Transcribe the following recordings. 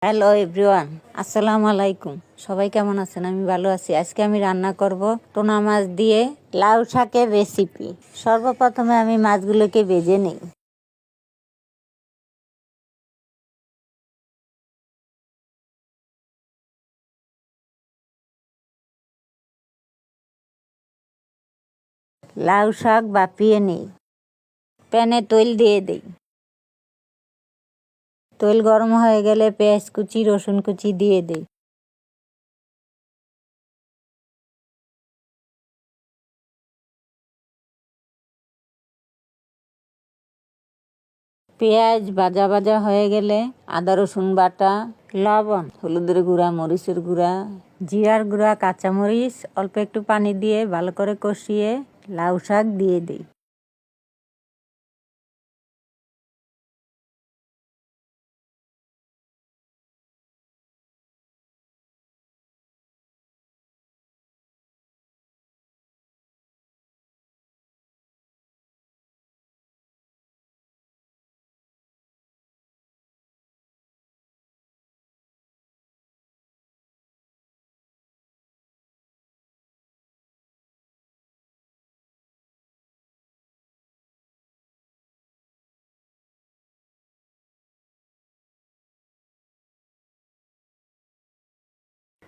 Hello everyone, আসসালামু আলাইকুম। সবাই কেমন আছেন? আমি ভালো আছি। আজকে আমি রান্না করব টোনা মাছ দিয়ে লাউ শাকের রেসিপি। সর্বপ্রথমে আমি মাছগুলোকে ভেজে নিই। লাউ শাক বাপিয়ে নিই। প্যানে তেল দিয়ে দিই। তেল গরম হয়ে গেলে পেঁয়াজ কুচি রসুন কুচি দিয়ে দিই। পেঁয়াজ ভাজা ভাজা হয়ে গেলে আদা রসুন বাটা, লবণ, হলুদের গুঁড়া, মরিচের গুঁড়া, জিরার গুঁড়া, কাঁচামরিচ, অল্প একটু পানি দিয়ে ভালো করে কষিয়ে লাউ শাক দিয়ে দিই।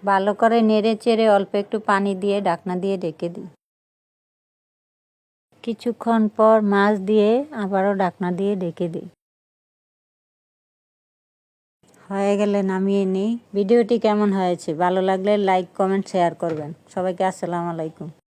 ভালো করে নেড়ে চেড়ে অল্প একটু পানি দিয়ে ঢাকনা দিয়ে ঢেকে দিই। কিছুক্ষণ পর মাছ দিয়ে আবারও ঢাকনা দিয়ে ঢেকে দিই। হয়ে গেলে নামিয়ে নিই। ভিডিওটি কেমন হয়েছে? ভালো লাগলে লাইক, কমেন্ট, শেয়ার করবেন। সবাইকে আসসালামু আলাইকুম।